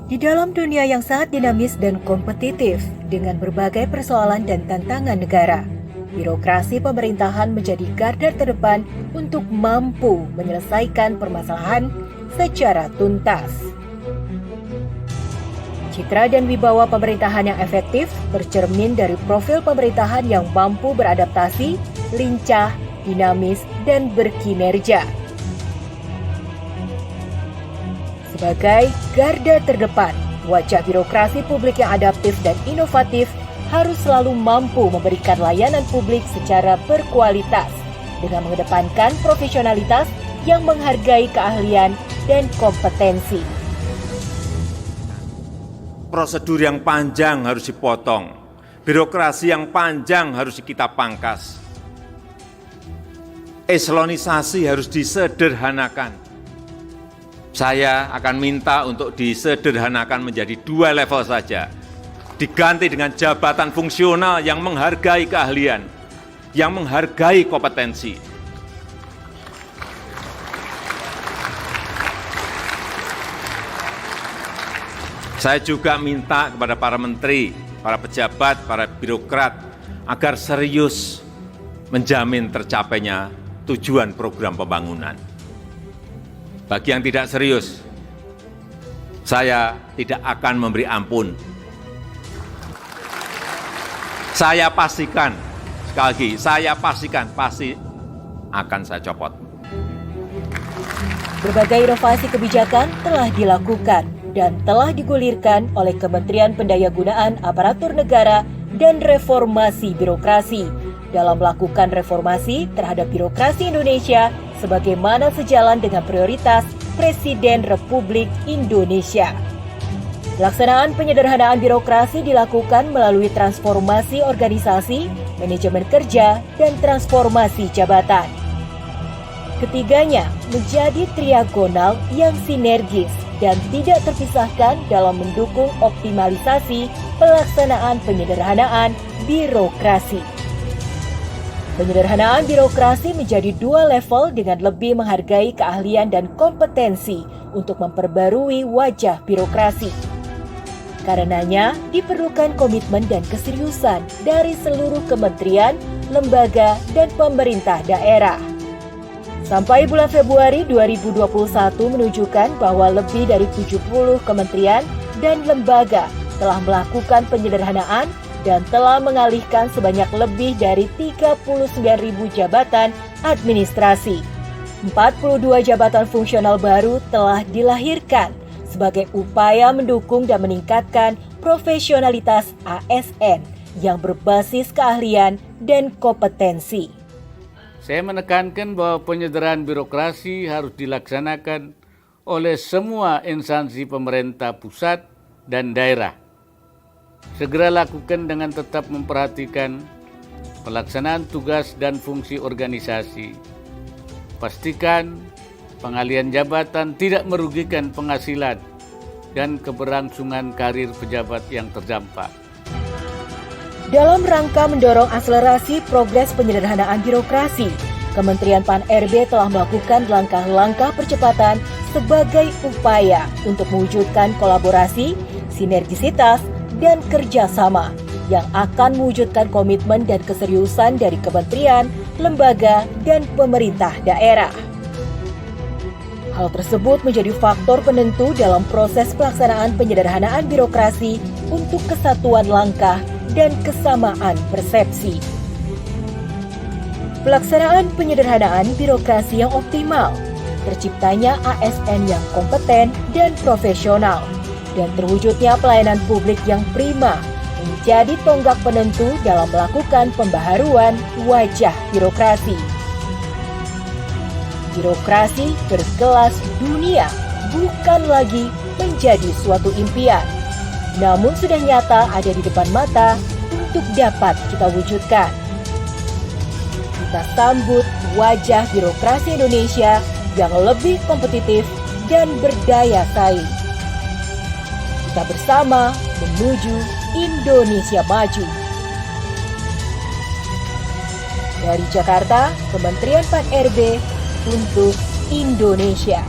Di dalam dunia yang sangat dinamis dan kompetitif dengan berbagai persoalan dan tantangan negara, birokrasi pemerintahan menjadi garda terdepan untuk mampu menyelesaikan permasalahan secara tuntas. Citra dan wibawa pemerintahan yang efektif bercermin dari profil pemerintahan yang mampu beradaptasi, lincah, dinamis, dan berkinerja. Sebagai garda terdepan, wajah birokrasi publik yang adaptif dan inovatif harus selalu mampu memberikan layanan publik secara berkualitas dengan mengedepankan profesionalitas yang menghargai keahlian dan kompetensi. Prosedur yang panjang harus dipotong, birokrasi yang panjang harus kita pangkas. Eselonisasi harus disederhanakan. Saya akan minta untuk disederhanakan menjadi 2 level saja. Diganti dengan jabatan fungsional yang menghargai keahlian, yang menghargai kompetensi. Saya juga minta kepada para menteri, para pejabat, para birokrat agar serius menjamin tercapainya tujuan program pembangunan. Bagi yang tidak serius, saya tidak akan memberi ampun. Saya pastikan, sekali lagi, saya pastikan pasti akan saya copot. Berbagai inovasi kebijakan telah dilakukan dan telah digulirkan oleh Kementerian Pendayagunaan Aparatur Negara dan Reformasi Birokrasi dalam melakukan reformasi terhadap birokrasi Indonesia sebagaimana sejalan dengan prioritas Presiden Republik Indonesia. Pelaksanaan penyederhanaan birokrasi dilakukan melalui transformasi organisasi, manajemen kerja, dan transformasi jabatan. Ketiganya menjadi triagonal yang sinergis dan tidak terpisahkan dalam mendukung optimalisasi pelaksanaan penyederhanaan birokrasi. Penyederhanaan birokrasi menjadi 2 level dengan lebih menghargai keahlian dan kompetensi untuk memperbarui wajah birokrasi. Karenanya, diperlukan komitmen dan keseriusan dari seluruh kementerian, lembaga, dan pemerintah daerah. Sampai bulan Februari 2021 menunjukkan bahwa lebih dari 70 kementerian dan lembaga telah melakukan penyederhanaan dan telah mengalihkan sebanyak lebih dari 39.000 jabatan administrasi. 42 jabatan fungsional baru telah dilahirkan sebagai upaya mendukung dan meningkatkan profesionalitas ASN yang berbasis keahlian dan kompetensi. Saya menekankan bahwa penyederhanaan birokrasi harus dilaksanakan oleh semua instansi pemerintah pusat dan daerah. Segera lakukan dengan tetap memperhatikan pelaksanaan tugas dan fungsi organisasi. Pastikan pengalihan jabatan tidak merugikan penghasilan dan keberlangsungan karir pejabat yang terdampak. Dalam rangka mendorong akselerasi progres penyederhanaan birokrasi, Kementerian Pan-RB telah melakukan langkah-langkah percepatan sebagai upaya untuk mewujudkan kolaborasi, sinergisitas, dan kerjasama yang akan mewujudkan komitmen dan keseriusan dari kementerian, lembaga, dan pemerintah daerah. Hal tersebut menjadi faktor penentu dalam proses pelaksanaan penyederhanaan birokrasi untuk kesatuan langkah dan kesamaan persepsi. Pelaksanaan penyederhanaan birokrasi yang optimal, terciptanya ASN yang kompeten dan profesional, dan terwujudnya pelayanan publik yang prima menjadi tonggak penentu dalam melakukan pembaharuan wajah birokrasi. Birokrasi berkelas dunia bukan lagi menjadi suatu impian, namun sudah nyata ada di depan mata untuk dapat kita wujudkan. Kita sambut wajah birokrasi Indonesia yang lebih kompetitif dan berdaya saing. Kita bersama menuju Indonesia maju. Dari Jakarta, Kementerian Pan-RB untuk Indonesia.